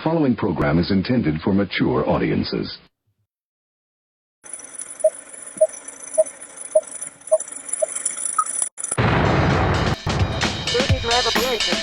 following program is intended for mature audiences. Rudy's Revelation.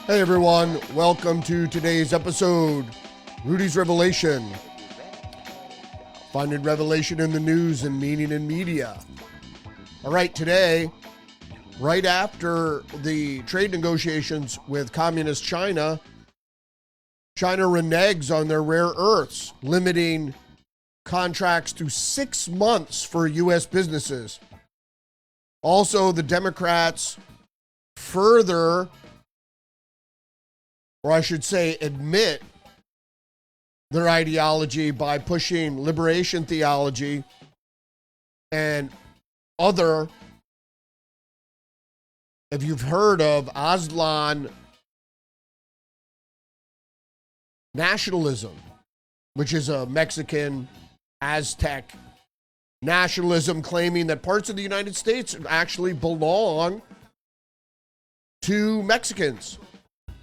Hey everyone, welcome to today's episode, Rudy's Revelation. Finding revelation in the news and meaning in media. All right, today, right after the trade negotiations with communist China reneges on their rare earths, limiting contracts to 6 months for U.S. businesses. Also, the Democrats further, or I should say admit, their ideology by pushing liberation theology and other, if you've heard of Aztlan nationalism, which is a Mexican Aztec nationalism claiming that parts of the United States actually belong to Mexicans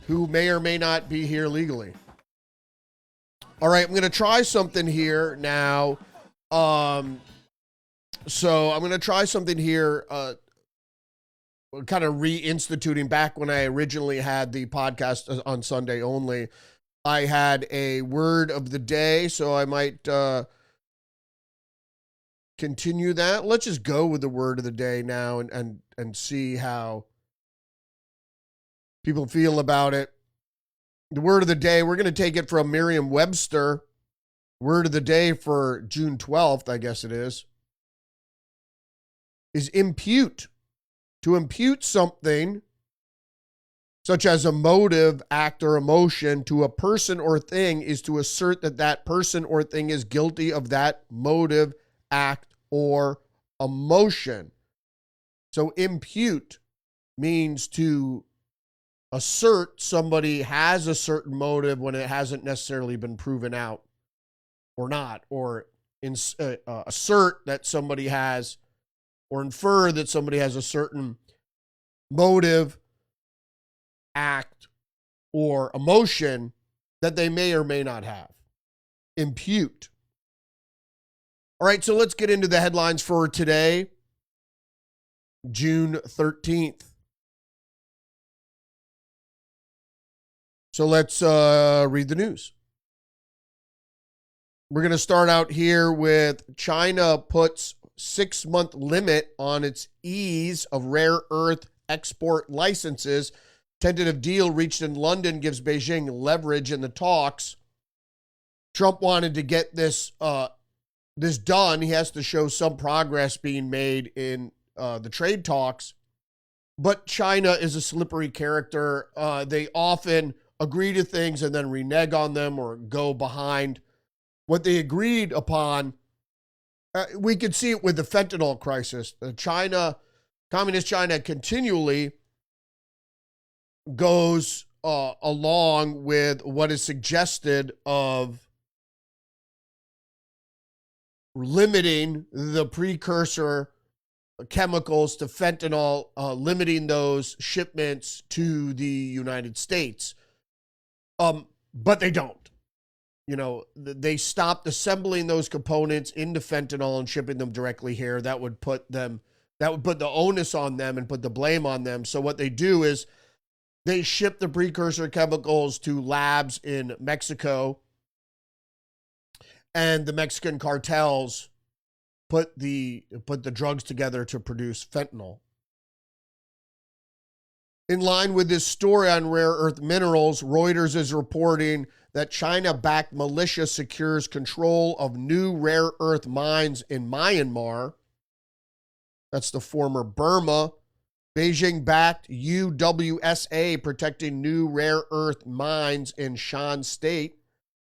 who may or may not be here legally. All right, I'm going to try something here now. So I'm going to try something here, kind of reinstituting back when I originally had the podcast on Sunday only. I had a word of the day, so I might continue that. Let's just go with the word of the day now and see how people feel about it. The word of the day, we're going to take it from Merriam-Webster. Word of the day for June 12th, I guess it is impute. To impute something, such as a motive, act, or emotion, to a person or thing is to assert that that person or thing is guilty of that motive, act, or emotion. So impute means to assert somebody has a certain motive when it hasn't necessarily been proven out or not, or assert that somebody has, or infer that somebody has a certain motive, act, or emotion that they may or may not have. Impute. All right, so let's get into the headlines for today, June 13th. So let's read the news. We're going to start out here with China puts 6-month limit on its ease of rare earth export licenses. Tentative deal reached in London gives Beijing leverage in the talks. Trump wanted to get this done. He has to show some progress being made in the trade talks. But China is a slippery character. They often agree to things and then renege on them or go behind what they agreed upon. We could see it with the fentanyl crisis. Communist China continually goes along with what is suggested of limiting the precursor chemicals to fentanyl, limiting those shipments to the United States. But they don't. You know, they stopped assembling those components into fentanyl and shipping them directly here. That would put the onus on them and put the blame on them. So what they do is they ship the precursor chemicals to labs in Mexico, and the Mexican cartels put the drugs together to produce fentanyl. In line with this story on rare earth minerals, Reuters is reporting that China-backed militia secures control of new rare earth mines in Myanmar. That's the former Burma. Beijing-backed UWSA protecting new rare earth mines in Shan State.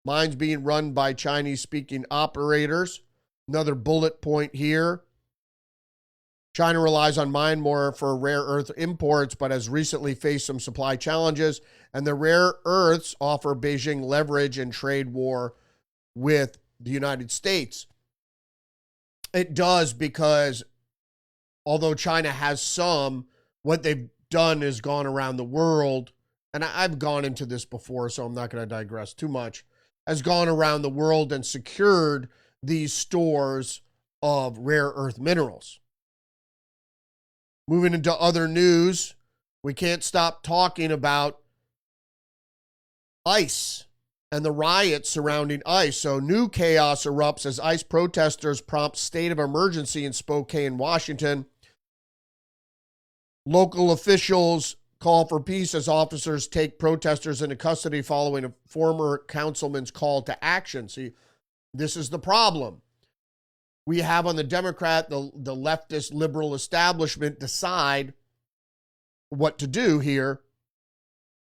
Mines being run by Chinese-speaking operators. Another bullet point here. China relies on Myanmar for rare earth imports, but has recently faced some supply challenges, and the rare earths offer Beijing leverage in trade war with the United States. It does, because although China has some, what they've done is gone around the world, and I've gone into this before, so I'm not going to digress too much, has gone around the world and secured these stores of rare earth minerals. Moving into other news, we can't stop talking about ICE and the riots surrounding ICE. So new chaos erupts as ICE protesters prompt state of emergency in Spokane, Washington. Local officials call for peace as officers take protesters into custody following a former councilman's call to action. See, this is the problem. We have on the Democrat, the leftist liberal establishment decide what to do here.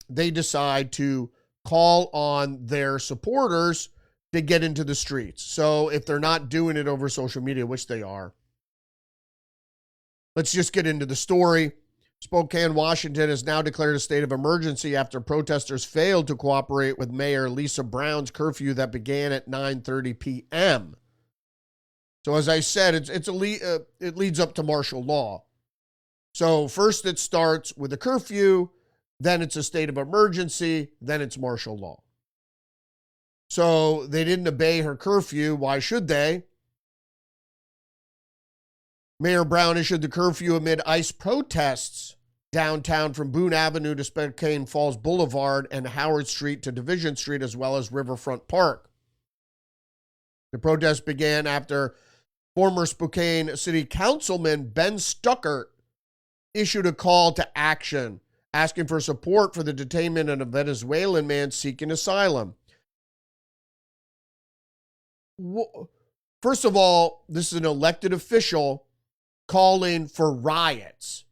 They decide to call on their supporters to get into the streets. So if they're not doing it over social media, which they are, let's just get into the story. Spokane, Washington has now declared a state of emergency after protesters failed to cooperate with Mayor Lisa Brown's curfew that began at 9:30 p.m. So as I said, it leads up to martial law. So first it starts with a curfew, then it's a state of emergency, then it's martial law. So they didn't obey her curfew. Why should they? Mayor Brown issued the curfew amid ICE protests downtown from Boone Avenue to Spokane Falls Boulevard and Howard Street to Division Street, as well as Riverfront Park. The protest began after former Spokane City Councilman Ben Stuckert issued a call to action, asking for support for the detainment of a Venezuelan man seeking asylum. First of all, this is an elected official calling for riots,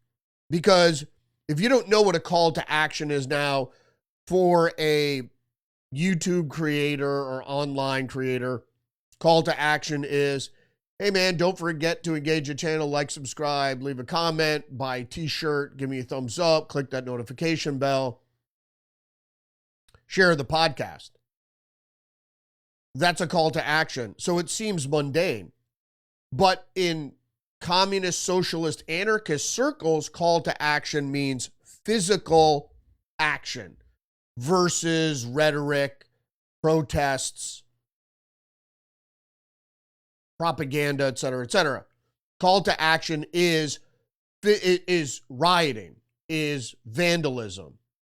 because if you don't know what a call to action is now for a YouTube creator or online creator, call to action is, hey man, don't forget to engage the channel, like, subscribe, leave a comment, buy a t-shirt, give me a thumbs up, click that notification bell, share the podcast. That's a call to action. So it seems mundane. But in communist, socialist, anarchist circles, call to action means physical action versus rhetoric, protests, propaganda, etc., etc. Call to action is rioting, is vandalism,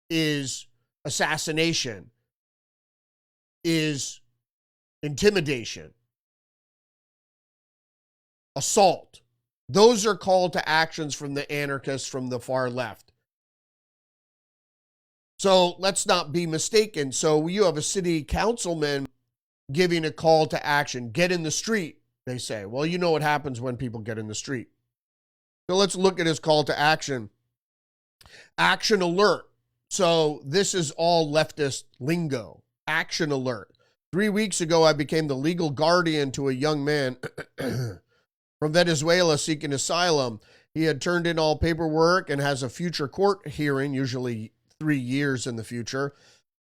is assassination, is intimidation, assault. Those are call to actions from the anarchists from the far left. So let's not be mistaken. So you have a city councilman giving a call to action. Get in the street, they say. Well, you know what happens when people get in the street. So let's look at his call to action. Action alert. So this is all leftist lingo. Action alert. 3 weeks ago, I became the legal guardian to a young man from Venezuela seeking asylum. He had turned in all paperwork and has a future court hearing, usually 3 years in the future.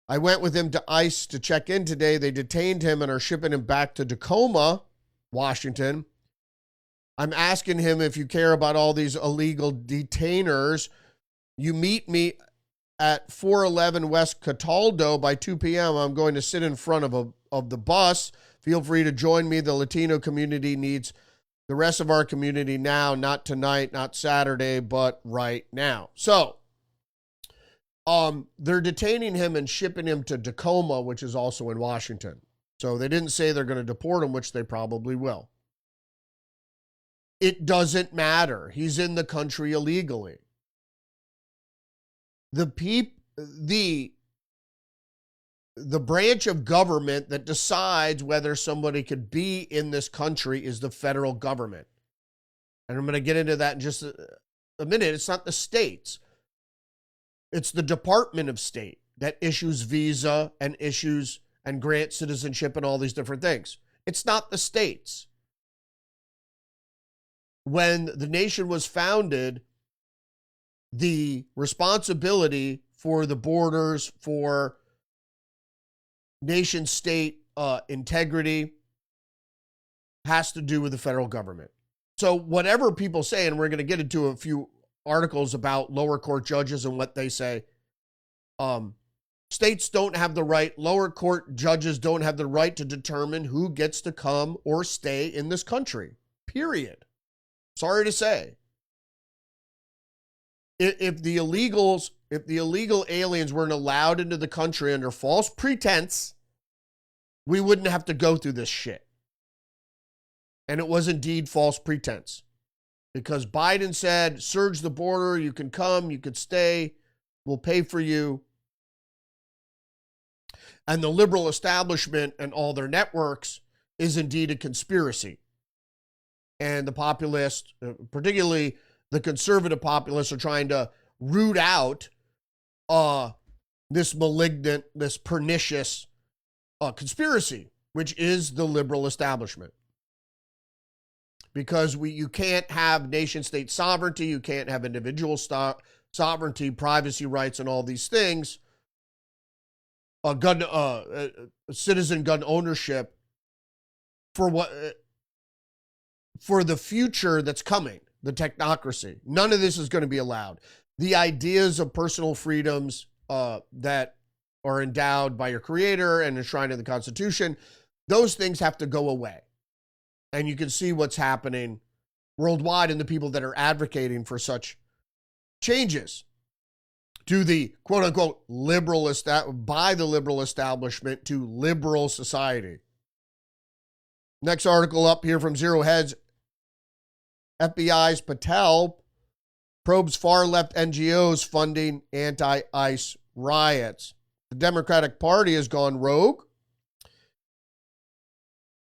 I went with him to ICE to check in today. They detained him and are shipping him back to Tacoma, Washington. I'm asking him, if you care about all these illegal detainers, you meet me at 411 West Cataldo by 2 p.m. I'm going to sit in front of the bus. Feel free to join me. The Latino community needs the rest of our community now, not tonight, not Saturday, but right now. So, they're detaining him and shipping him to Tacoma, which is also in Washington. So they didn't say they're going to deport him, which they probably will. It doesn't matter. He's in the country illegally. The branch of government that decides whether somebody could be in this country is the federal government. And I'm going to get into that in just a minute. It's not the states. It's the Department of State that issues visa and issues and grants citizenship and all these different things. It's not the states. when the nation was founded, the responsibility for the borders, for nation state integrity has to do with the federal government. So whatever people say, and we're going to get into a few articles about lower court judges and what they say, states don't have the right, lower court judges don't have the right to determine who gets to come or stay in this country, period. Sorry to say. If the illegal aliens weren't allowed into the country under false pretense, we wouldn't have to go through this shit. And it was indeed false pretense. Because Biden said, surge the border, you can come, you can stay, we'll pay for you. And the liberal establishment and all their networks is indeed a conspiracy. And the populists, particularly the conservative populists, are trying to root out this malignant, this pernicious conspiracy, which is the liberal establishment. Because you can't have nation-state sovereignty, you can't have individual sovereignty, privacy rights, and all these things. Citizen gun ownership for the future that's coming, the technocracy. None of this is going to be allowed. The ideas of personal freedoms that are endowed by your creator and enshrined in the Constitution, those things have to go away. And you can see what's happening worldwide in the people that are advocating for such changes to the quote-unquote by the liberal establishment to liberal society. Next article up here from Zero Hedge. FBI's Patel probes far-left NGOs funding anti-ICE riots. The Democratic Party has gone rogue.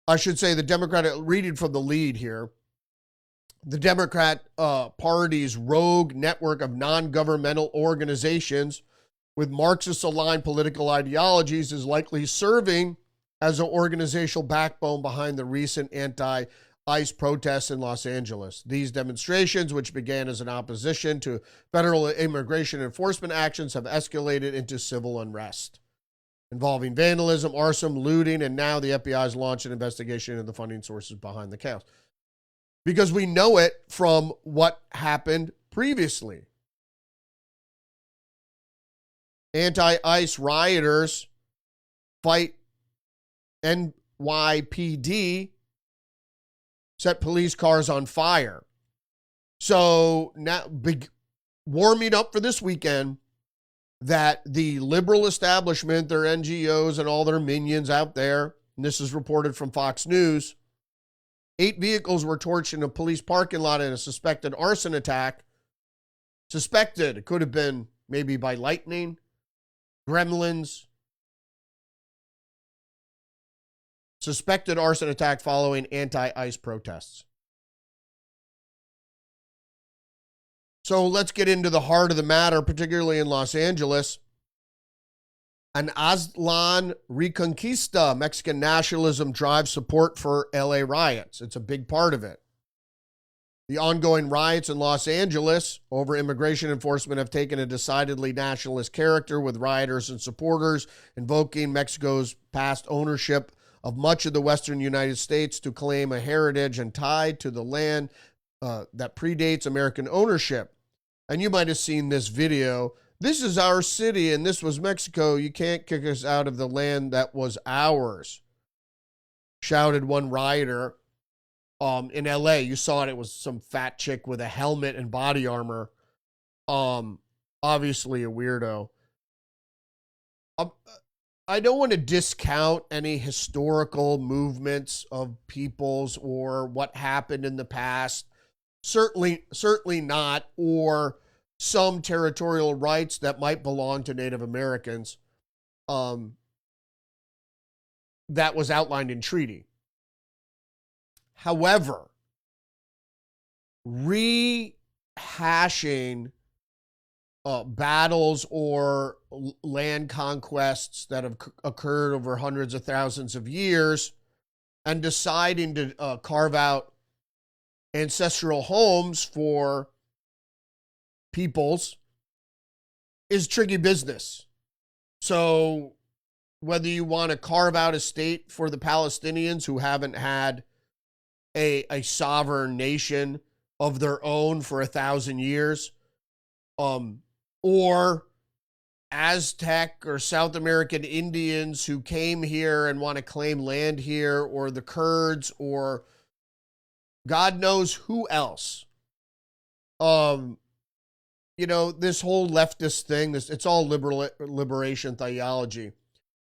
I should say the Democratic, reading from the lead here, the Democrat Party's rogue network of non-governmental organizations with Marxist-aligned political ideologies is likely serving as an organizational backbone behind the recent anti-ICE protests in Los Angeles. These demonstrations, which began as an opposition to federal immigration enforcement actions, have escalated into civil unrest involving vandalism, arson, looting, and now the FBI has launched an investigation into the funding sources behind the chaos. Because we know it from what happened previously. Anti-ICE rioters fight NYPD, set police cars on fire. So now, warming up for this weekend, that the liberal establishment, their NGOs and all their minions out there, and this is reported from Fox News, 8 vehicles were torched in a police parking lot in a suspected arson attack. Suspected, it could have been maybe by lightning, gremlins. Suspected arson attack following anti-ICE protests. So let's get into the heart of the matter, particularly in Los Angeles. An Aztlan Reconquista, Mexican nationalism drives support for LA riots. It's a big part of it. The ongoing riots in Los Angeles over immigration enforcement have taken a decidedly nationalist character, with rioters and supporters invoking Mexico's past ownership of much of the western United States to claim a heritage and tie to the land that predates American ownership. And you might have seen this video. This is our city and this was Mexico. You can't kick us out of the land that was ours, shouted one rioter in LA. You saw it. It was some fat chick with a helmet and body armor. Obviously a weirdo. I don't want to discount any historical movements of peoples or what happened in the past. Certainly not, or some territorial rights that might belong to Native Americans that was outlined in treaty. However, rehashing battles or land conquests that have occurred over hundreds of thousands of years and deciding to carve out ancestral homes for peoples is tricky business. So whether you want to carve out a state for the Palestinians who haven't had a sovereign nation of their own for 1,000 years, or Aztec or South American Indians who came here and want to claim land here, or the Kurds, or God knows who else. You know, this whole leftist thing, it's all liberation theology.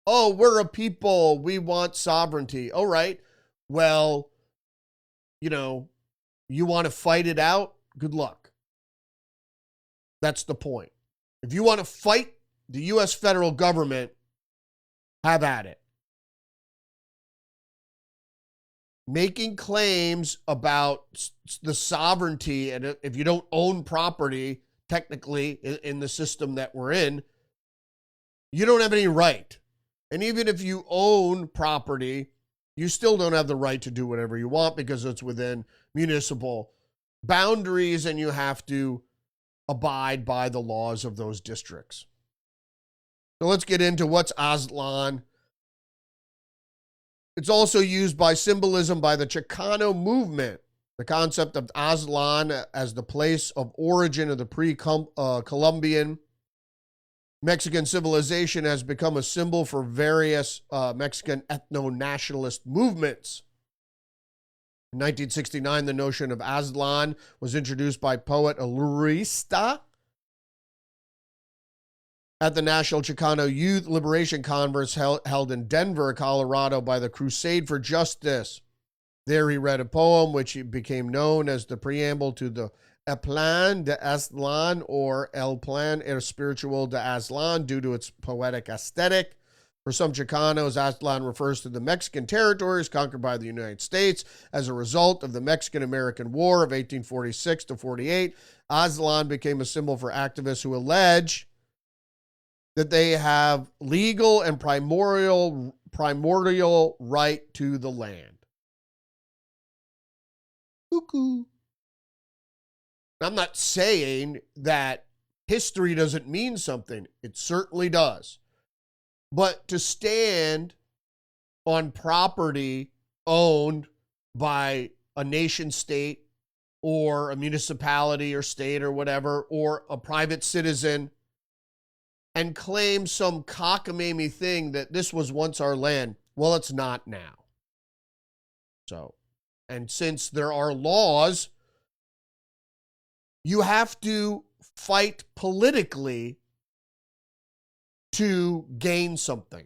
Oh, we're a people, we want sovereignty. All right, well, you know, you want to fight it out? Good luck. That's the point. If you want to fight the U.S. federal government, have at it. Making claims about the sovereignty, and if you don't own property, technically, in the system that we're in, you don't have any right. And even if you own property, you still don't have the right to do whatever you want because it's within municipal boundaries and you have to abide by the laws of those districts. So let's get into what's Aztlan. It's also used by symbolism by the Chicano movement. The concept of Aztlan as the place of origin of the pre-Columbian Mexican civilization has become a symbol for various Mexican ethno-nationalist movements. In 1969, the notion of Aztlan was introduced by poet Arista at the National Chicano Youth Liberation Conference held in Denver, Colorado by the Crusade for Justice. There he read a poem which became known as the preamble to the El Plan de Aztlan, or El Plan Espiritual de Aztlan, due to its poetic aesthetic. For some Chicanos, Aztlan refers to the Mexican territories conquered by the United States as a result of the Mexican-American War of 1846 to 48. Aztlan became a symbol for activists who allege that they have legal and primordial right to the land. Cuckoo. I'm not saying that history doesn't mean something. It certainly does. But to stand on property owned by a nation state or a municipality or state or whatever, or a private citizen, and claim some cockamamie thing that this was once our land, well, it's not now. So, and since there are laws, you have to fight politically to gain something.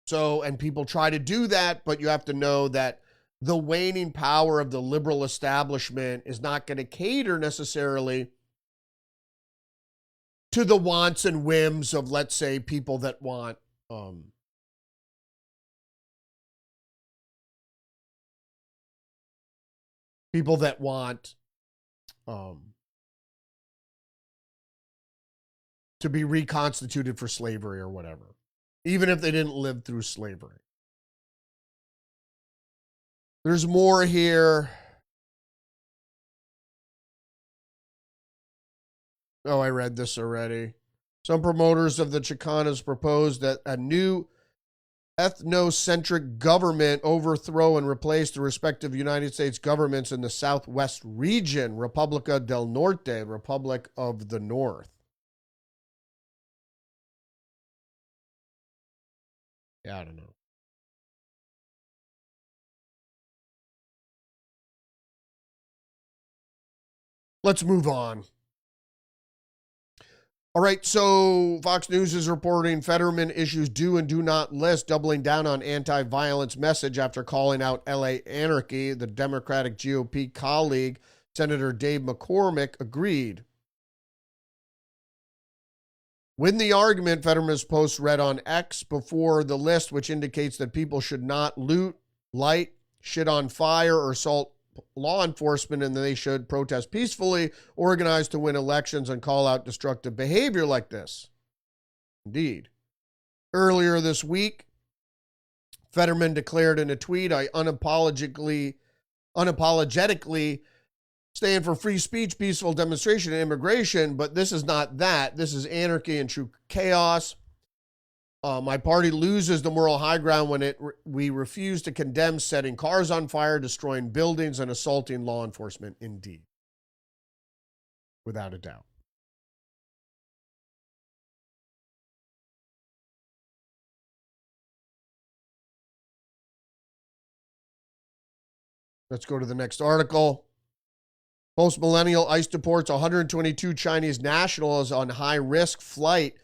So, and people try to do that, but you have to know that the waning power of the liberal establishment is not going to cater necessarily to the wants and whims of, let's say, people that want to be reconstituted for slavery or whatever, even if they didn't live through slavery. There's more here. Oh, I read this already. Some promoters of the Chicanos proposed that a new ethnocentric government overthrow and replace the respective United States governments in the Southwest region, República del Norte, Republic of the North. Yeah, I don't know. Let's move on. All right, so Fox News is reporting Fetterman issues do and do not list, doubling down on anti-violence message after calling out LA anarchy. The Democratic GOP colleague, Senator Dave McCormick, agreed. Win the argument, Fetterman's post read on X before the list, which indicates that people should not loot, light, shit on fire, or assault law enforcement, and they should protest peacefully, organize to win elections, and call out destructive behavior like this. Indeed. Earlier this week, Fetterman declared in a tweet, I unapologetically unapologetically stand for free speech, peaceful demonstration, and immigration, but this is not that. This is anarchy and true chaos. My party loses the moral high ground when we refuse to condemn setting cars on fire, destroying buildings, and assaulting law enforcement, indeed. Without a doubt. Let's go to the next article. Post-millennial ICE deports 122 Chinese nationals on high-risk flight,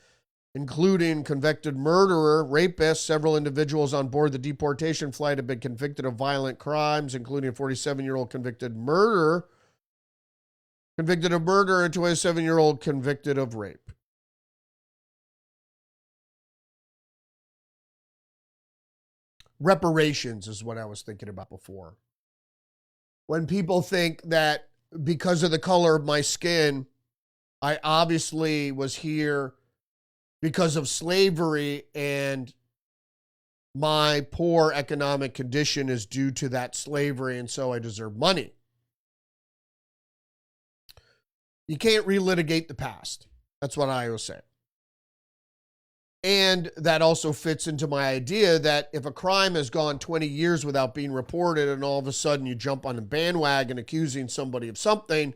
including convicted murderer, rapist. Several individuals on board the deportation flight have been convicted of violent crimes, including a 47-year-old convicted of murder, and 27-year-old convicted of rape. Reparations is what I was thinking about before. When people think that because of the color of my skin, I obviously was here because of slavery and my poor economic condition is due to that slavery, and so I deserve money. You can't relitigate the past. That's what I always say. And that also fits into my idea that if a crime has gone 20 years without being reported and all of a sudden you jump on a bandwagon accusing somebody of something,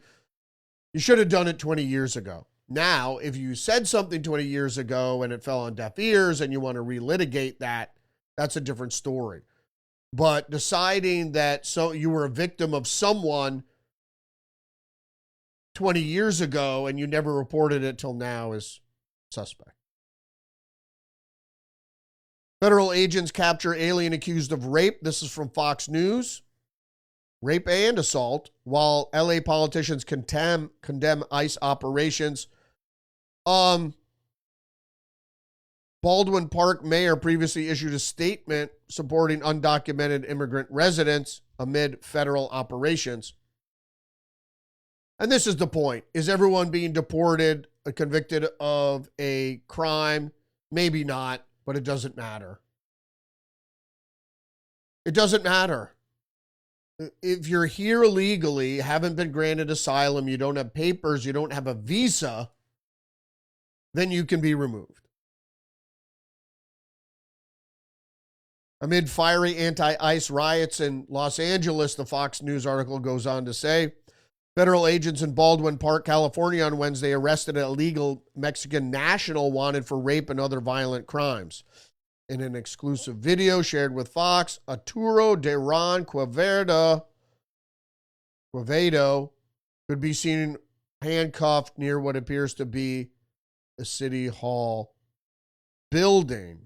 you should have done it 20 years ago. Now, if you said something 20 years ago and it fell on deaf ears and you want to relitigate that, that's a different story. But deciding that you were a victim of someone 20 years ago and you never reported it till now is suspect. Federal agents capture alien accused of rape. This is from Fox News. Rape and assault, while LA politicians condemn ICE operations. Baldwin Park mayor previously issued a statement supporting undocumented immigrant residents amid federal operations. And this is the point. Is everyone being deported, convicted of a crime? Maybe not. But it doesn't matter. It doesn't matter. If you're here illegally, haven't been granted asylum, you don't have papers, you don't have a visa, then you can be removed. Amid fiery anti-ICE riots in Los Angeles, the Fox News article goes on to say, federal agents in Baldwin Park, California on Wednesday arrested an illegal Mexican national wanted for rape and other violent crimes. In an exclusive video shared with Fox, Arturo Duran Quevedo could be seen handcuffed near what appears to be a city hall building.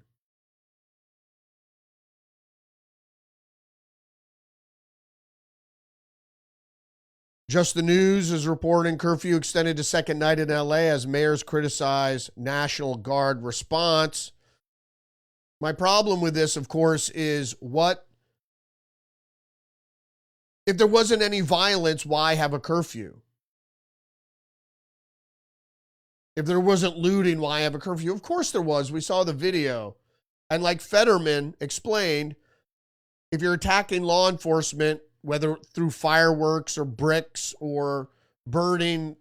Just the News is reporting curfew extended to second night in LA as mayors criticize National Guard response. My problem with this, of course, is if there wasn't any violence, why have a curfew? If there wasn't looting, why have a curfew? Of course there was. We saw the video. And like Fetterman explained, if you're attacking law enforcement, whether through fireworks or bricks or burning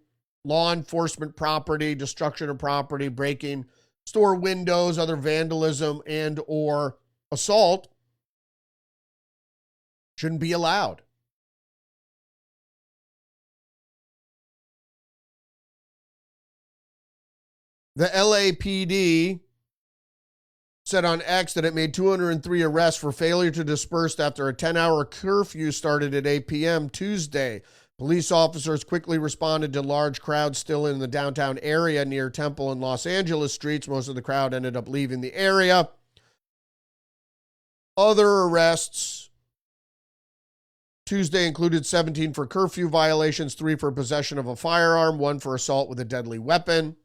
law enforcement property, destruction of property, breaking store windows, other vandalism, and or assault, shouldn't be allowed. The LAPD said on X that it made 203 arrests for failure to disperse after a 10-hour curfew started at 8 p.m. Tuesday. Police officers quickly responded to large crowds still in the downtown area near Temple and Los Angeles streets. Most of the crowd ended up leaving the area. Other arrests Tuesday included 17 for curfew violations, 3 for possession of a firearm, 1 for assault with a deadly weapon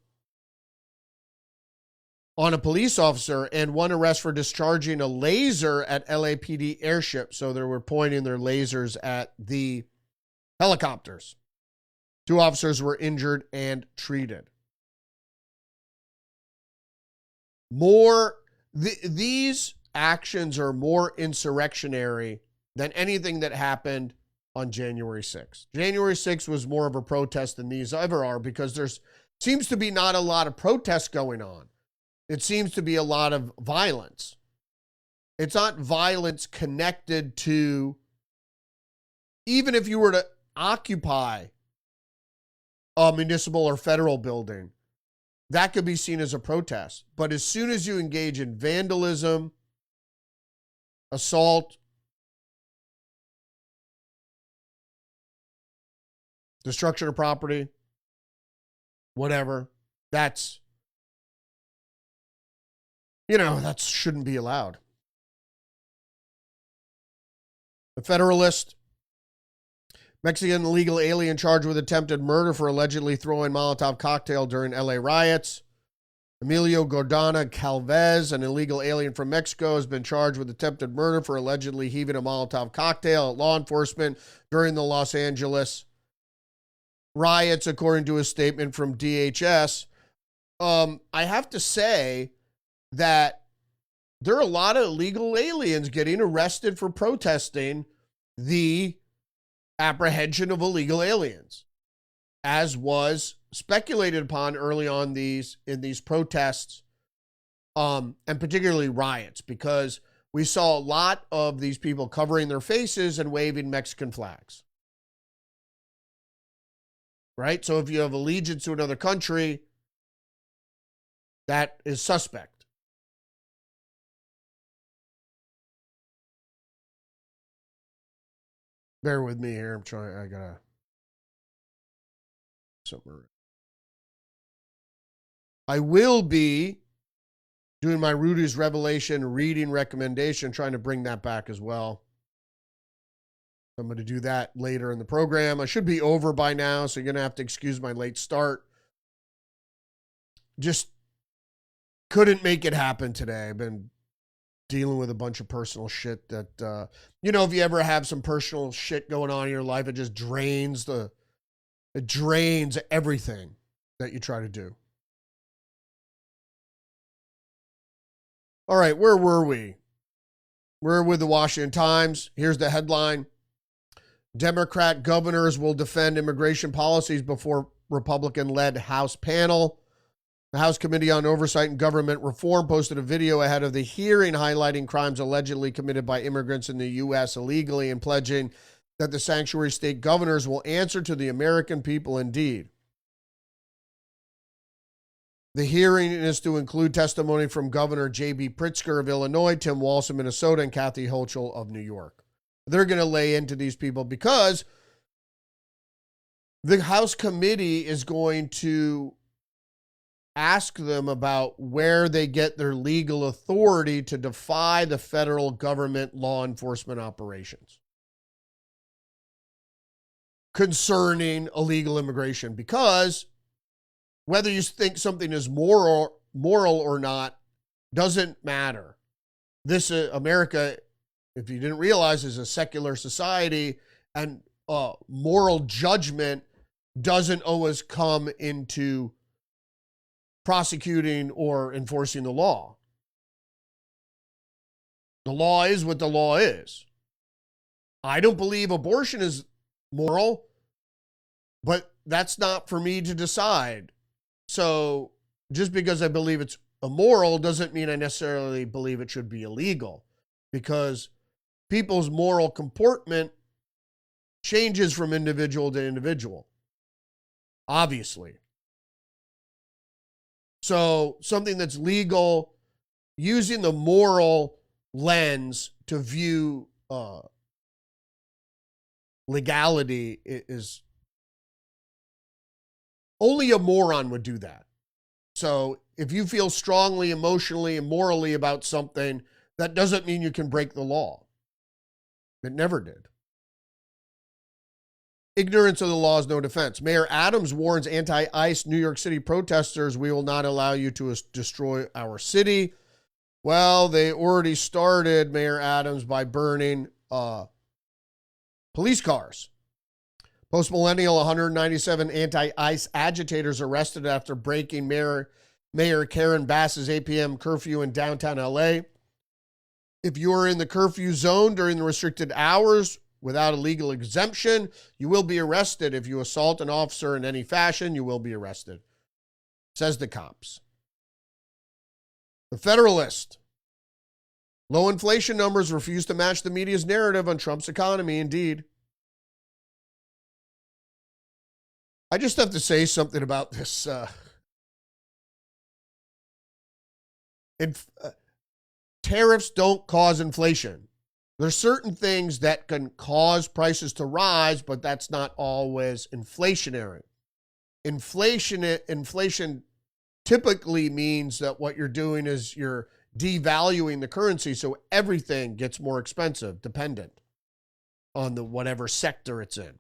on a police officer, and 1 arrest for discharging a laser at LAPD airship. So they were pointing their lasers at the helicopters. 2 officers were injured and treated. These actions are more insurrectionary than anything that happened on January 6th. January 6th was more of a protest than these ever are because there's seems to be not a lot of protests going on. It seems to be a lot of violence. It's not violence connected to, even if you were to occupy a municipal or federal building, that could be seen as a protest. But as soon as you engage in vandalism, assault, destruction of property, whatever, that's, that shouldn't be allowed. The Federalist, Mexican illegal alien charged with attempted murder for allegedly throwing Molotov cocktail during LA riots. Emilio Gordana Calvez, an illegal alien from Mexico, has been charged with attempted murder for allegedly heaving a Molotov cocktail at law enforcement during the Los Angeles riots, according to a statement from DHS. I have to say that there are a lot of illegal aliens getting arrested for protesting the apprehension of illegal aliens, as was speculated upon early on in these protests, and particularly riots, because we saw a lot of these people covering their faces and waving Mexican flags. Right? So if you have allegiance to another country, that is suspect. Bear with me here. I gotta something. I will be doing my Rudy's Revelation reading recommendation, trying to bring that back as well. I'm going to do that later in the program. I should be over by now, so you're going to have to excuse my late start. Just couldn't make it happen today. I've been dealing with a bunch of personal shit that, if you ever have some personal shit going on in your life, it just drains everything that you try to do. All right, where were we? We're with the Washington Times. Here's the headline. Democrat governors will defend immigration policies before Republican-led House panel. The House Committee on Oversight and Government Reform posted a video ahead of the hearing highlighting crimes allegedly committed by immigrants in the U.S. illegally and pledging that the sanctuary state governors will answer to the American people indeed. The hearing is to include testimony from Governor J.B. Pritzker of Illinois, Tim Walz of Minnesota, and Kathy Hochul of New York. They're going to lay into these people because the House committee is going to ask them about where they get their legal authority to defy the federal government law enforcement operations concerning illegal immigration, because whether you think something is moral or not doesn't matter. This America, if you didn't realize, is a secular society, and moral judgment doesn't always come into prosecuting or enforcing the law. The law is what the law is. I don't believe abortion is moral, but that's not for me to decide. So just because I believe it's immoral doesn't mean I necessarily believe it should be illegal, because people's moral comportment changes from individual to individual, obviously. So something that's legal, using the moral lens to view legality, is only a moron would do that. So if you feel strongly, emotionally, and morally about something, that doesn't mean you can break the law. It never did. Ignorance of the law is no defense. Mayor Adams warns anti-ICE New York City protesters, "We will not allow you to destroy our city." Well, they already started, Mayor Adams, by burning police cars. Post-millennial 197 anti-ICE agitators arrested after breaking Mayor Karen Bass's 8 p.m. curfew in downtown LA. If you are in the curfew zone during the restricted hours, without a legal exemption, you will be arrested. If you assault an officer in any fashion, you will be arrested, says the cops. The Federalist. Low inflation numbers refuse to match the media's narrative on Trump's economy. Indeed. I just have to say something about this. Tariffs don't cause inflation. There's certain things that can cause prices to rise, but that's not always inflationary. Inflation typically means that what you're doing is you're devaluing the currency, so everything gets more expensive, dependent on the whatever sector it's in.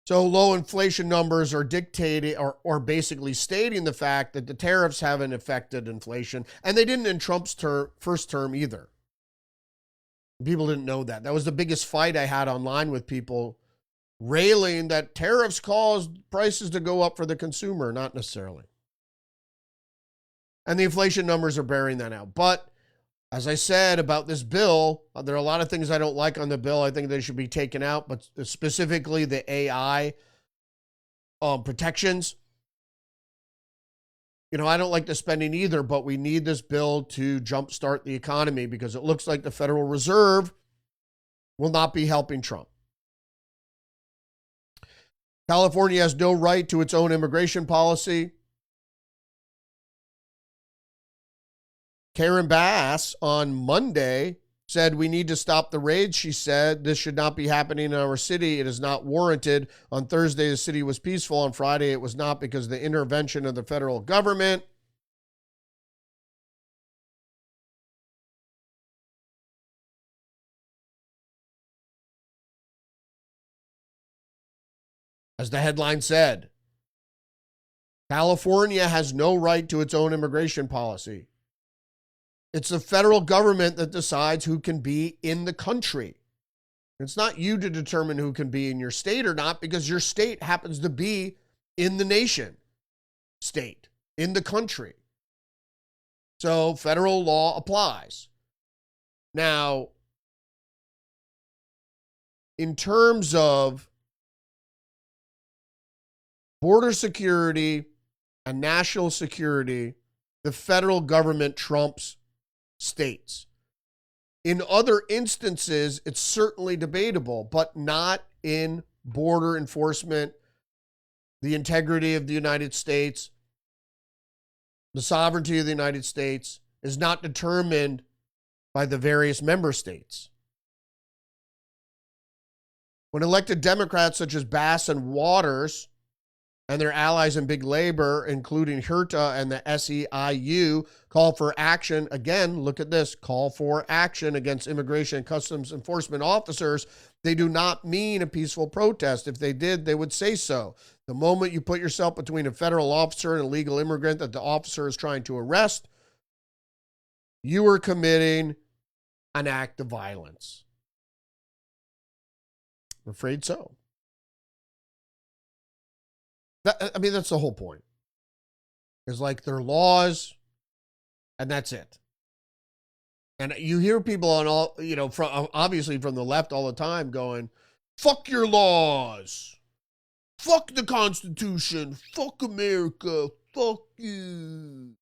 So low inflation numbers are dictating or basically stating the fact that the tariffs haven't affected inflation, and they didn't in Trump's first term either. People didn't know that. That was the biggest fight I had online with people railing that tariffs caused prices to go up for the consumer, not necessarily. And the inflation numbers are bearing that out. But as I said about this bill, there are a lot of things I don't like on the bill. I think they should be taken out, but specifically the AI protections. You know, I don't like the spending either, but we need this bill to jumpstart the economy because it looks like the Federal Reserve will not be helping Trump. California has no right to its own immigration policy. Karen Bass on Monday said, we need to stop the raids. She said, this should not be happening in our city. It is not warranted. On Thursday, the city was peaceful. On Friday, it was not because of the intervention of the federal government. As the headline said, California has no right to its own immigration policy. It's the federal government that decides who can be in the country. It's not you to determine who can be in your state or not, because your state happens to be in the nation state, in the country. So federal law applies. Now, in terms of border security and national security, the federal government trumps states. In other instances, it's certainly debatable, but not in border enforcement, the integrity of the United States, the sovereignty of the United States is not determined by the various member states. When elected Democrats such as Bass and Waters and their allies in big labor, including Herta and the SEIU, call for action. Again, look at this, call for action against immigration and customs enforcement officers. They do not mean a peaceful protest. If they did, they would say so. The moment you put yourself between a federal officer and a legal immigrant that the officer is trying to arrest, you are committing an act of violence. I'm afraid so. That's the whole point. It's like there are laws, and that's it. And you hear people on all, from obviously from the left all the time going, fuck your laws. Fuck the Constitution. Fuck America. Fuck you.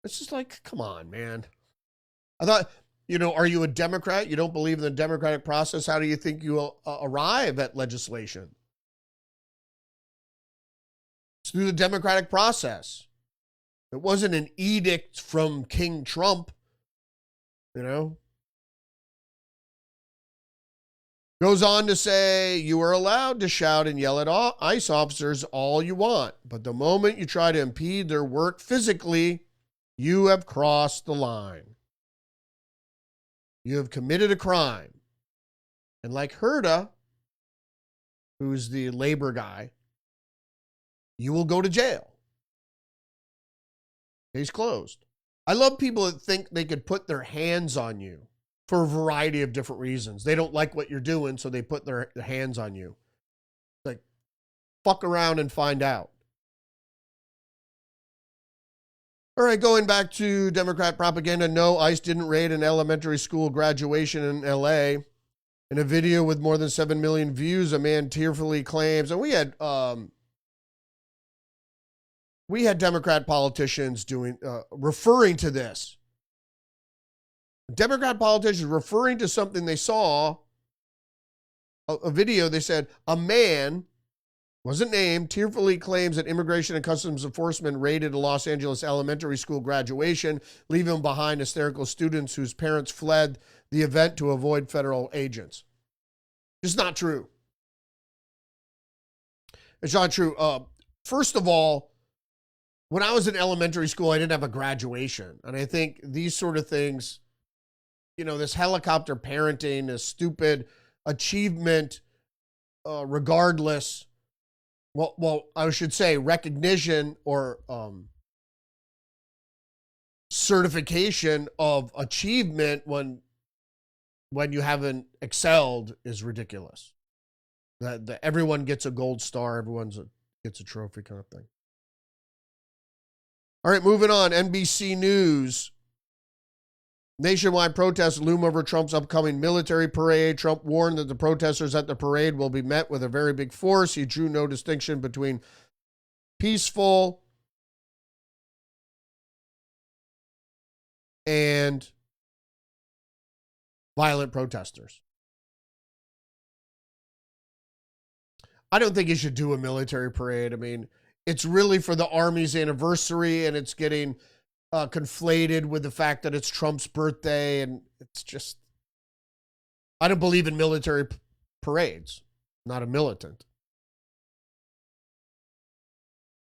It's just like, come on, man. I thought, are you a Democrat? You don't believe in the democratic process? How do you think you will arrive at legislation? It's through the democratic process. It wasn't an edict from King Trump, Goes on to say, you are allowed to shout and yell at ICE officers all you want, but the moment you try to impede their work physically, you have crossed the line. You have committed a crime. And like Herta, who's the labor guy, you will go to jail. Case closed. I love people that think they could put their hands on you for a variety of different reasons. They don't like what you're doing, so they put their hands on you. Like, fuck around and find out. All right, going back to Democrat propaganda. No, ICE didn't raid an elementary school graduation in LA. In a video with more than 7 million views, a man tearfully claims, and we had Democrat politicians referring to this. Democrat politicians referring to something they saw, a video. They said a man, wasn't named, tearfully claims that Immigration and Customs Enforcement raided a Los Angeles elementary school graduation, leaving behind hysterical students whose parents fled the event to avoid federal agents. It's not true. It's not true. First of all, when I was in elementary school, I didn't have a graduation. And I think these sort of things, this helicopter parenting, this stupid achievement, regardless, I should say recognition or certification of achievement when you haven't excelled is ridiculous. That everyone gets a gold star, everyone gets a trophy kind of thing. All right, moving on. NBC News. Nationwide protests loom over Trump's upcoming military parade. Trump warned that the protesters at the parade will be met with a very big force. He drew no distinction between peaceful and violent protesters. I don't think he should do a military parade. I mean, it's really for the Army's anniversary, and it's getting conflated with the fact that it's Trump's birthday, and it's just, I don't believe in military parades. I'm not a militant.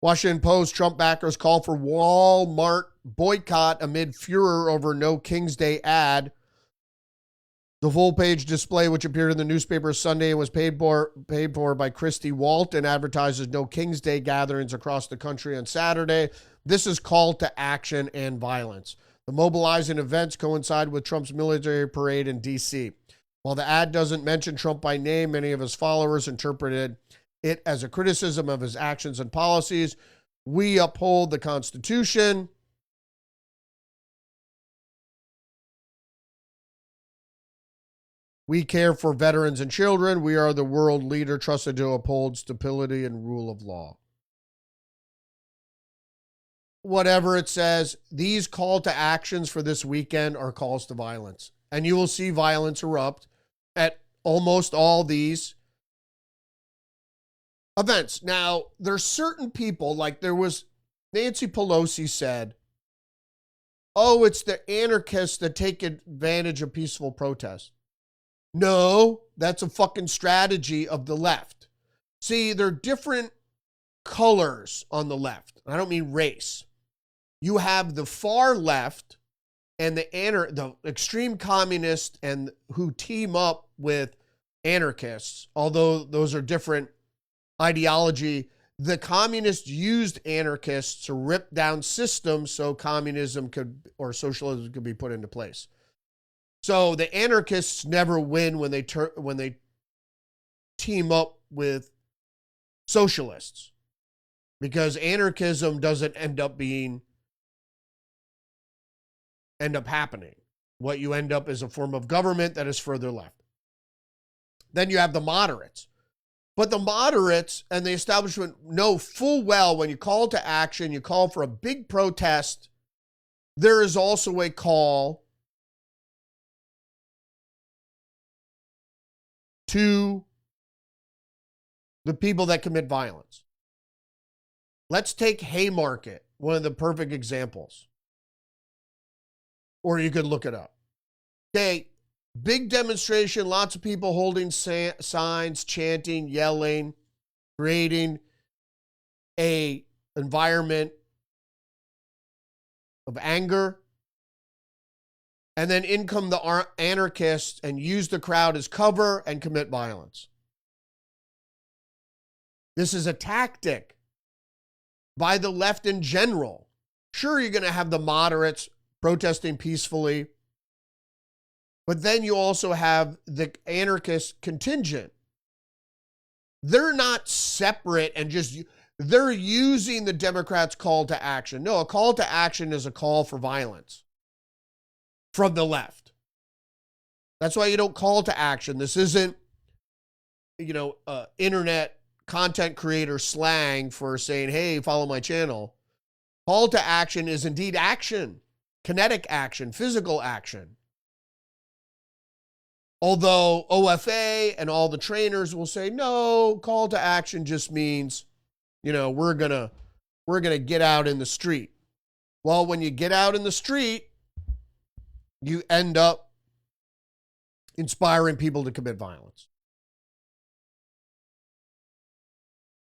Washington Post, Trump backers call for Walmart boycott amid furor over no King's Day ad. The full-page display, which appeared in the newspaper Sunday and was paid for by Christy Walton, advertises no King's Day gatherings across the country on Saturday. This is call to action and violence. The mobilizing events coincide with Trump's military parade in D.C. While the ad doesn't mention Trump by name, many of his followers interpreted it as a criticism of his actions and policies. We uphold the Constitution. We care for veterans and children. We are the world leader trusted to uphold stability and rule of law. Whatever it says, these call to actions for this weekend are calls to violence. And you will see violence erupt at almost all these events. Now, there's certain people, like there was Nancy Pelosi said, oh, it's the anarchists that take advantage of peaceful protest. No, that's a fucking strategy of the left. See, there are different colors on the left. I don't mean race. You have the far left and the extreme communists and who team up with anarchists, although those are different ideology. The communists used anarchists to rip down systems so communism or socialism could be put into place. So the anarchists never win when they team up with socialists, because anarchism doesn't end up happening. What you end up is a form of government that is further left. Then you have the moderates. But the moderates and the establishment know full well when you call to action, you call for a big protest, there is also a call to the people that commit violence. Let's take Haymarket, one of the perfect examples. Or you could look it up. Okay, big demonstration, lots of people holding signs, chanting, yelling, creating an environment of anger. And then in come the anarchists and use the crowd as cover and commit violence. This is a tactic by the left in general. Sure, you're going to have the moderates protesting peacefully, but then you also have the anarchist contingent. They're not separate and just, they're using the Democrats' call to action. No, a call to action is a call for violence from the left. That's why you don't call to action. This isn't, internet content creator slang for saying, hey, follow my channel. Call to action is indeed action, kinetic action, physical action. Although OFA and all the trainers will say, no, call to action just means, we're gonna get out in the street. Well, when you get out in the street, you end up inspiring people to commit violence.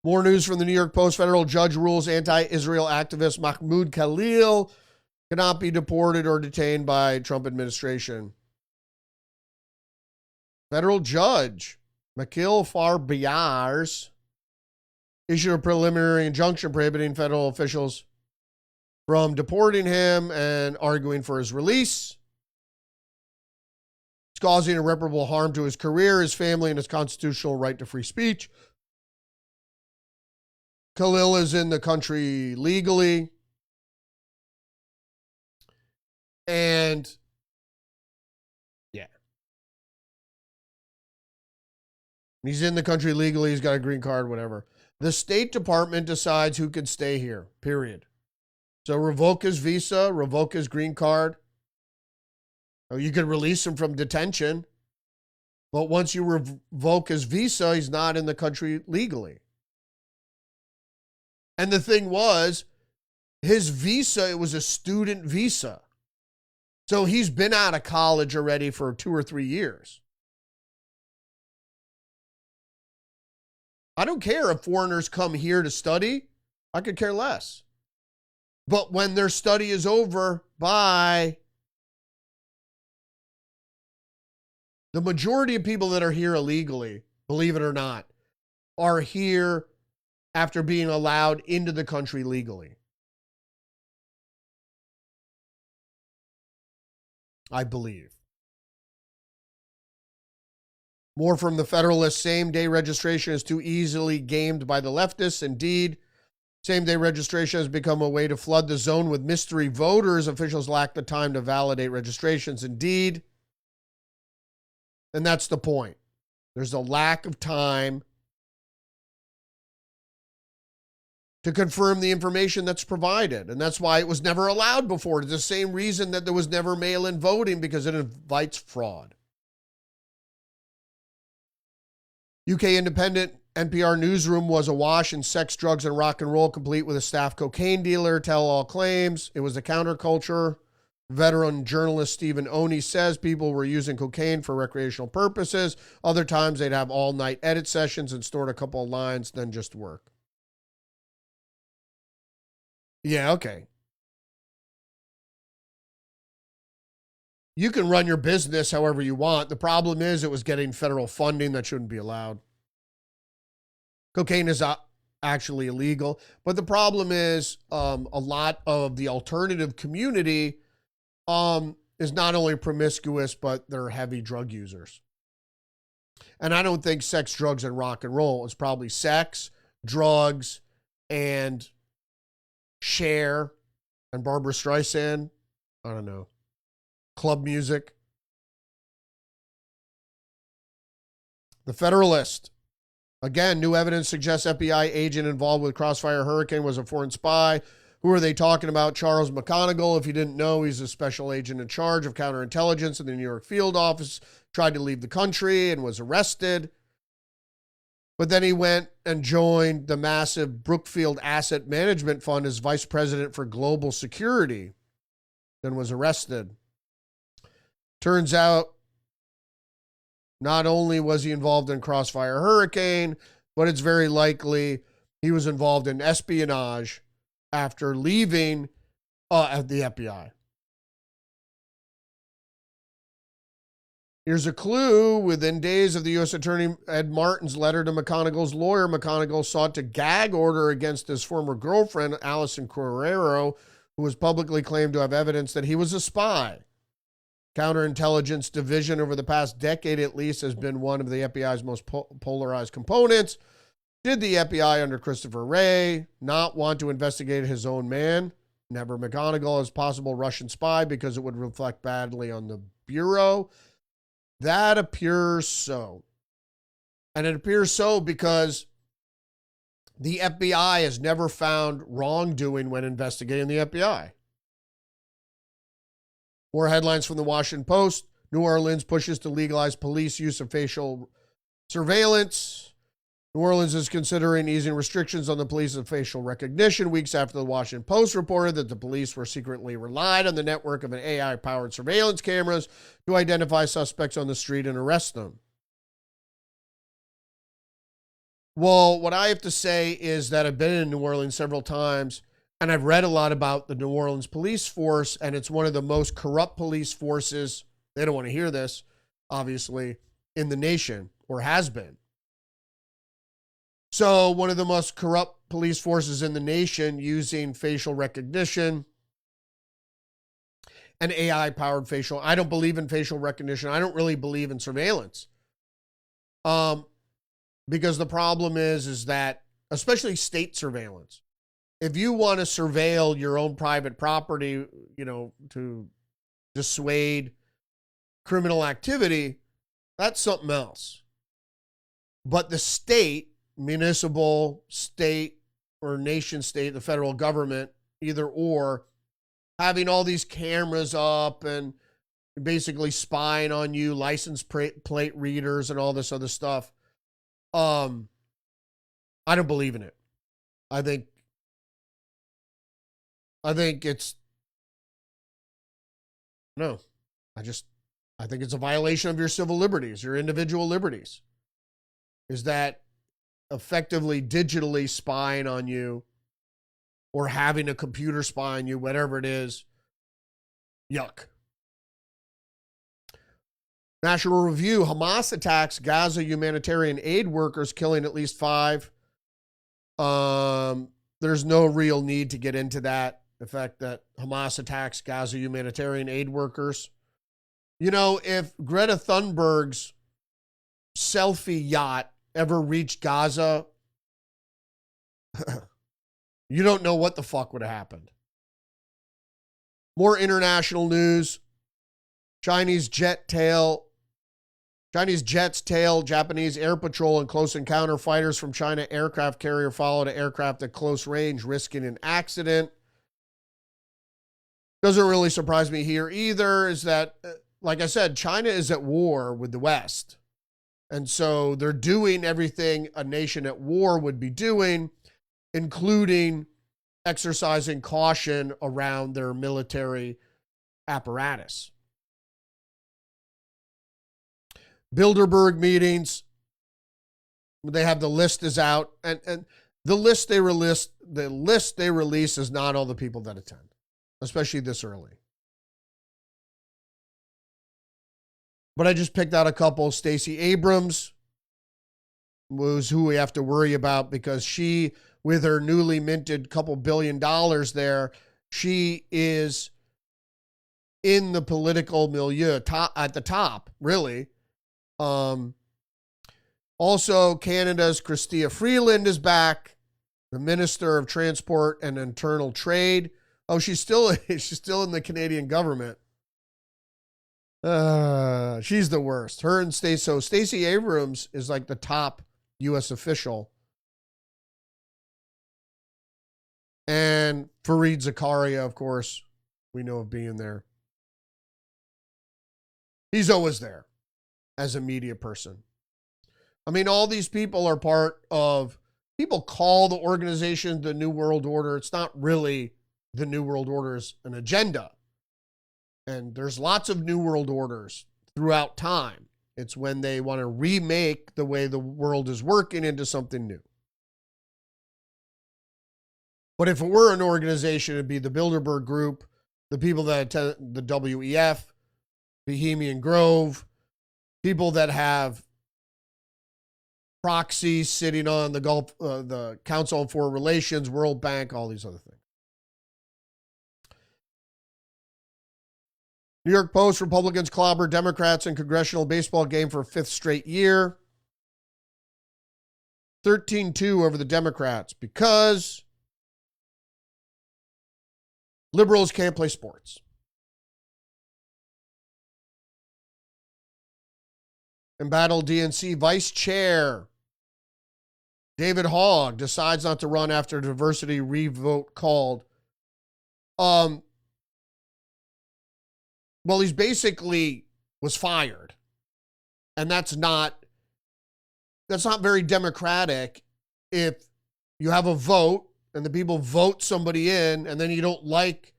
More news from the New York Post. Federal judge rules anti-Israel activist Mahmoud Khalil cannot be deported or detained by Trump administration. Federal judge Makil Farbiars issued a preliminary injunction prohibiting federal officials from deporting him and arguing for his release. It's causing irreparable harm to his career, his family, and his constitutional right to free speech. Khalil is in the country legally. And yeah. He's in the country legally. He's got a green card, whatever. The State Department decides who can stay here, period. So revoke his visa, revoke his green card. Or you could release him from detention. But once you revoke his visa, he's not in the country legally. And the thing was, his visa, it was a student visa. So he's been out of college already for 2 or 3 years. I don't care if foreigners come here to study. I could care less. But when their study is over, bye. The majority of people that are here illegally, believe it or not, are here after being allowed into the country legally. I believe. More from the Federalist. Same-day registration is too easily gamed by the leftists. Indeed, same-day registration has become a way to flood the zone with mystery voters. Officials lack the time to validate registrations. Indeed. And that's the point. There's a lack of time to confirm the information that's provided. And that's why it was never allowed before. It's the same reason that there was never mail-in voting, because it invites fraud. UK Independent NPR newsroom was awash in sex, drugs, and rock and roll, complete with a staff cocaine dealer. Tell-all claims. It was a counterculture. Veteran journalist Stephen Oney says people were using cocaine for recreational purposes. Other times they'd have all-night edit sessions and stored a couple of lines, then just work. Yeah, okay. You can run your business however you want. The problem is it was getting federal funding that shouldn't be allowed. Cocaine is actually illegal. But the problem is a lot of the alternative community is not only promiscuous, but they're heavy drug users. And I don't think sex, drugs, and rock and roll. It's probably sex, drugs, and Cher and Barbara Streisand. I don't know. Club music. The Federalist. Again, new evidence suggests FBI agent involved with Crossfire Hurricane was a foreign spy. Who are they talking about? Charles McConigal. If you didn't know, he's a special agent in charge of counterintelligence in the New York field office. Tried to leave the country and was arrested. But then he went and joined the massive Brookfield Asset Management Fund as vice president for global security. Then was arrested. Turns out, not only was he involved in Crossfire Hurricane, but it's very likely he was involved in espionage after leaving at the FBI. Here's a clue. Within days of the U.S. Attorney Ed Martin's letter to McConigal's lawyer, McConigal sought to gag order against his former girlfriend, Alison Carrero, who was publicly claimed to have evidence that he was a spy. Counterintelligence division over the past decade at least has been one of the FBI's most polarized components. Did the FBI under Christopher Wray not want to investigate his own man, Never McGonigal, as possible Russian spy because it would reflect badly on the Bureau? That appears so. And it appears so because the FBI has never found wrongdoing when investigating the FBI. More headlines from the Washington Post. New Orleans pushes to legalize police use of facial surveillance. New Orleans is considering easing restrictions on the police's facial recognition weeks after the Washington Post reported that the police were secretly relied on the network of an AI-powered surveillance cameras to identify suspects on the street and arrest them. Well, what I have to say is that I've been in New Orleans several times, and I've read a lot about the New Orleans police force, and it's one of the most corrupt police forces, they don't want to hear this, obviously, in the nation, or has been. So one of the most corrupt police forces in the nation using facial recognition and AI-powered facial. I don't believe in facial recognition. I don't really believe in surveillance. Because the problem is that, especially state surveillance, if you want to surveil your own private property, to dissuade criminal activity, that's something else. But the state, municipal, state, or nation state, the federal government, either or, having all these cameras up and basically spying on you, license plate readers and all this other stuff, I don't believe in it. I think it's, no, I think it's a violation of your civil liberties, your individual liberties. Is that effectively digitally spying on you or having a computer spy on you, whatever it is, yuck. National Review, Hamas attacks Gaza humanitarian aid workers, killing at least 5. There's no real need to get into that. The fact that Hamas attacks Gaza humanitarian aid workers. If Greta Thunberg's selfie yacht ever reached Gaza, you don't know what the fuck would have happened. More international news. Chinese jets tail Japanese air patrol and close encounter. Fighters from China aircraft carrier followed an aircraft at close range, risking an accident. Doesn't really surprise me here either, is that, like I said, China is at war with the West. And so they're doing everything a nation at war would be doing, including exercising caution around their military apparatus. Bilderberg meetings, they have the list is out, and the list they release is not all the people that attend, especially this early. But I just picked out a couple. Stacey Abrams was who we have to worry about because she, with her newly minted couple $1 billion there, she is in the political milieu at the top, really. Also, Canada's Chrystia Freeland is back, the Minister of Transport and Internal Trade. Oh, she's still in the Canadian government. She's the worst. Her and Stacey Abrams is like the top U.S. official. And Fareed Zakaria, of course, we know of being there. He's always there as a media person. I mean, all these people are part of, people call the organization the New World Order. It's not really the New World Order's an agenda. And there's lots of New World Orders throughout time. It's when they want to remake the way the world is working into something new. But if it were an organization, it'd be the Bilderberg Group, the people that attend the WEF, Bohemian Grove, people that have proxies sitting on the Council on Foreign Relations, World Bank, all these other things. New York Post, Republicans clobber Democrats in congressional baseball game for a 5th straight year. 13-2 over the Democrats because liberals can't play sports. Embattled DNC Vice Chair David Hogg decides not to run after diversity revote called. Well, he's basically was fired. And that's not very democratic if you have a vote and the people vote somebody in and then you don't like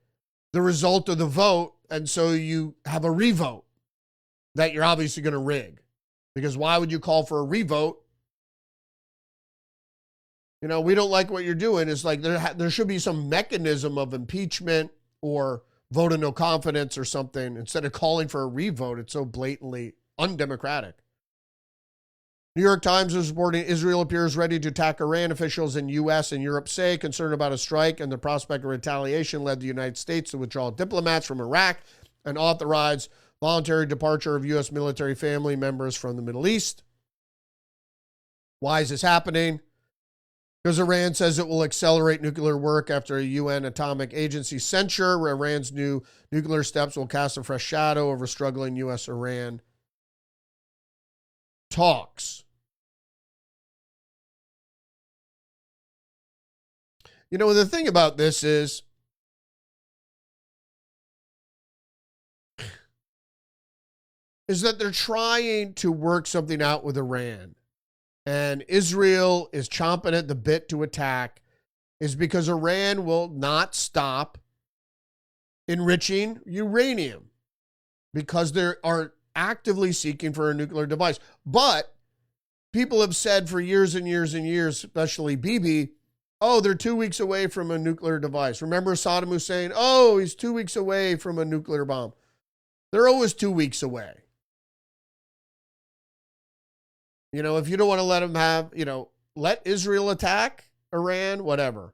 the result of the vote, and so you have a revote that you're obviously going to rig. Because why would you call for a revote? You know, we don't like what you're doing. It's like there should be some mechanism of impeachment or vote of no confidence or something instead of calling for a revote. It's so blatantly undemocratic. New York Times is reporting Israel appears ready to attack Iran. Officials in U.S. and Europe say concerned about a strike and the prospect of retaliation led the United States to withdraw diplomats from Iraq and authorize voluntary departure of U.S. military family members from the Middle East. Why is this happening? Because Iran says it will accelerate nuclear work after a UN Atomic Agency censure. Iran's new nuclear steps will cast a fresh shadow over struggling U.S.-Iran talks. You know, the thing about this is that they're trying to work something out with Iran. And Israel is chomping at the bit to attack is because Iran will not stop enriching uranium because they are actively seeking for a nuclear device. But people have said for years and years and years, especially Bibi, oh, they're 2 weeks away from a nuclear device. Remember Saddam Hussein? Oh, he's 2 weeks away from a nuclear bomb. They're always 2 weeks away. You know, if you don't want to let them have, you know, let Israel attack Iran, whatever.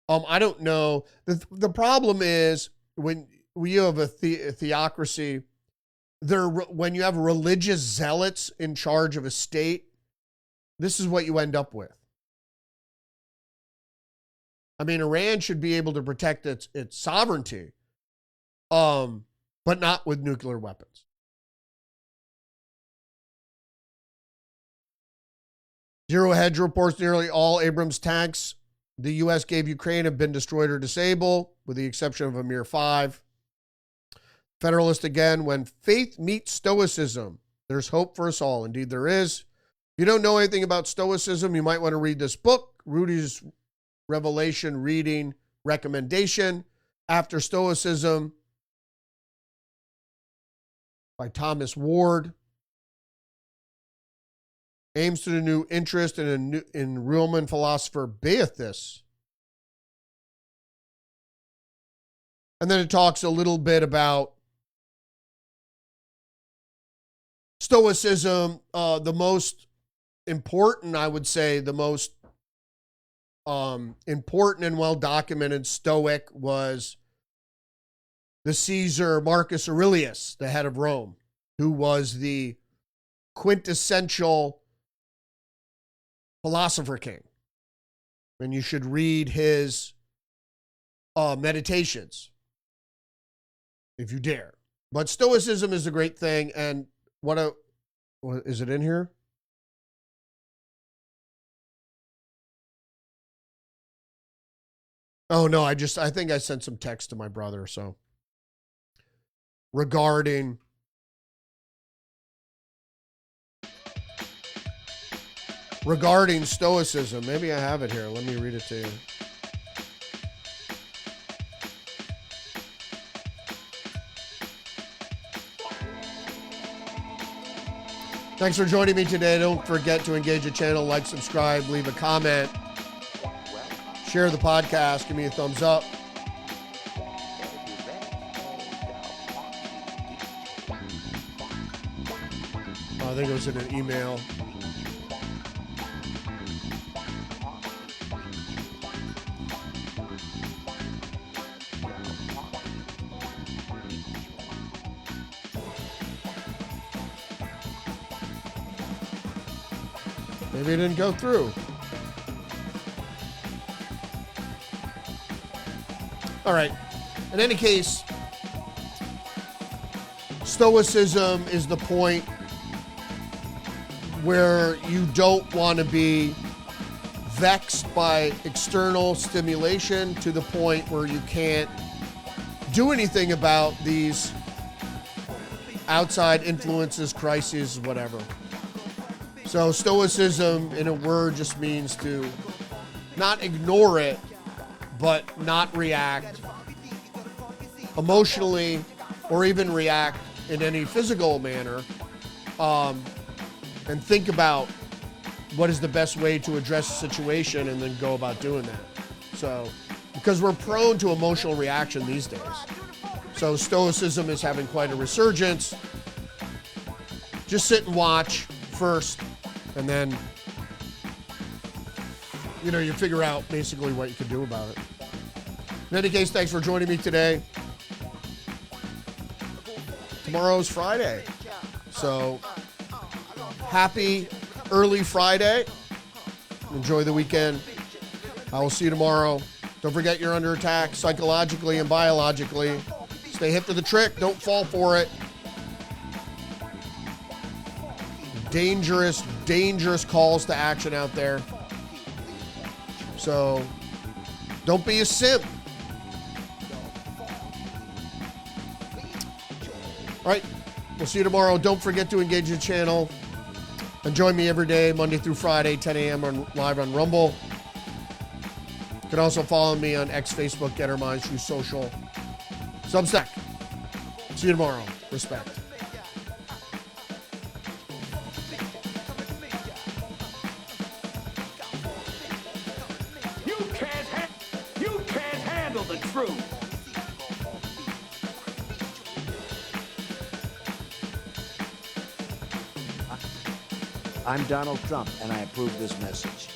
I don't know. The problem is when you have a theocracy, when you have religious zealots in charge of a state, this is what you end up with. I mean, Iran should be able to protect its sovereignty, but not with nuclear weapons. Zero Hedge reports nearly all Abrams tanks the U.S. gave Ukraine have been destroyed or disabled, with the exception of a mere 5. Federalist again, when faith meets stoicism, there's hope for us all. Indeed, there is. If you don't know anything about stoicism, you might want to read this book, Rudy's Revelation Reading Recommendation, After Stoicism, by Thomas Ward. Aims to the new interest in Roman philosopher Boethius. And then it talks a little bit about Stoicism. The most important, I would say, the most important and well-documented Stoic was the Caesar Marcus Aurelius, the head of Rome, who was the quintessential philosopher king. And you should read his meditations if you dare. But Stoicism is a great thing. And what is it in here? Oh no, I think I sent some text to my brother. So regarding Stoicism. Maybe I have it here. Let me read it to you. Thanks for joining me today. Don't forget to engage the channel, like, subscribe, leave a comment, share the podcast, give me a thumbs up. I think it was in an email. Maybe it didn't go through. All right. In any case, Stoicism is the point where you don't want to be vexed by external stimulation to the point where you can't do anything about these outside influences, crises, whatever. So Stoicism, in a word, just means to not ignore it, but not react emotionally or even react in any physical manner, and think about what is the best way to address the situation and then go about doing that. So, because we're prone to emotional reaction these days. So Stoicism is having quite a resurgence. Just sit and watch first, and then, you figure out basically what you can do about it. In any case, thanks for joining me today. Tomorrow's Friday. So, happy early Friday. Enjoy the weekend. I will see you tomorrow. Don't forget you're under attack psychologically and biologically. Stay hip to the trick. Don't fall for it. Dangerous, dangerous calls to action out there. So, don't be a simp. All right, we'll see you tomorrow. Don't forget to engage the channel and join me every day, Monday through Friday, 10 a.m. live on Rumble. You can also follow me on X, Facebook, Getterminds, True Social, Substack. See you tomorrow. Respect. You can't handle the truth. I'm Donald Trump, and I approve this message.